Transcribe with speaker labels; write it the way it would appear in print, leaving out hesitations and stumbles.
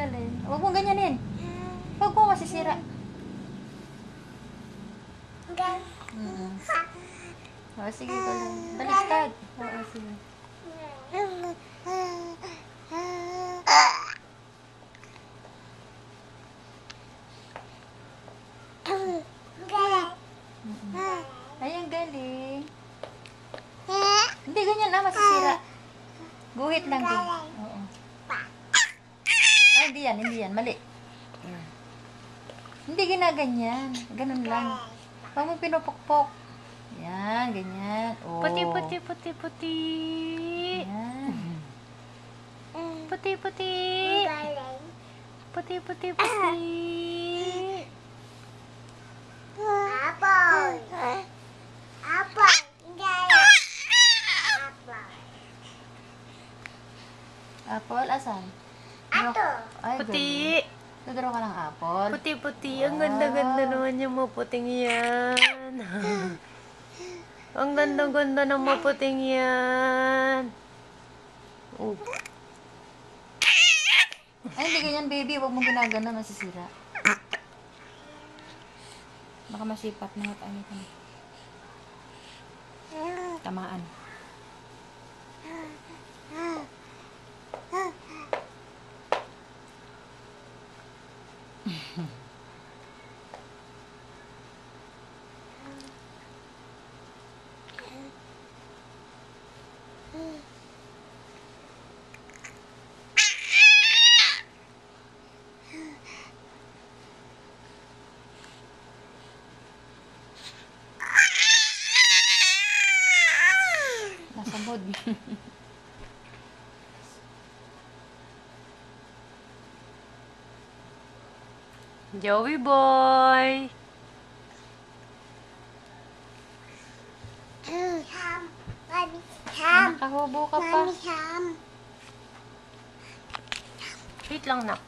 Speaker 1: Alin? Huwag mong ganyanin. Huwag mo masisira. O, sige ko lang. Baliktad. Oo, sige. Ay, ang galing. Hindi, ganyan na, masisira. Guhit lang din. Oo. Ay, hindi yan, mali. Hindi ginaganyan. Ganun lang. Huwag mo pinupukpok. Yan, ganyan. Oh.
Speaker 2: Puti.
Speaker 1: Yan.
Speaker 2: Puti. Puti.
Speaker 1: Apple, asan? Ay,
Speaker 2: Puti.
Speaker 1: Tuduro ka ng apple.
Speaker 2: Puti. Ang ganda-ganda naman yung maputing yan. Ang ganda-ganda ng maputing yan. Oh.
Speaker 1: Ay, hindi ganyan, baby. Huwag mong ginagano, masisira. Baka masipat na. Ano ka na. Tamaan. Nasa mood.
Speaker 2: Joey boy.
Speaker 1: Nakahubo ka pa.
Speaker 2: Wait lang, nak.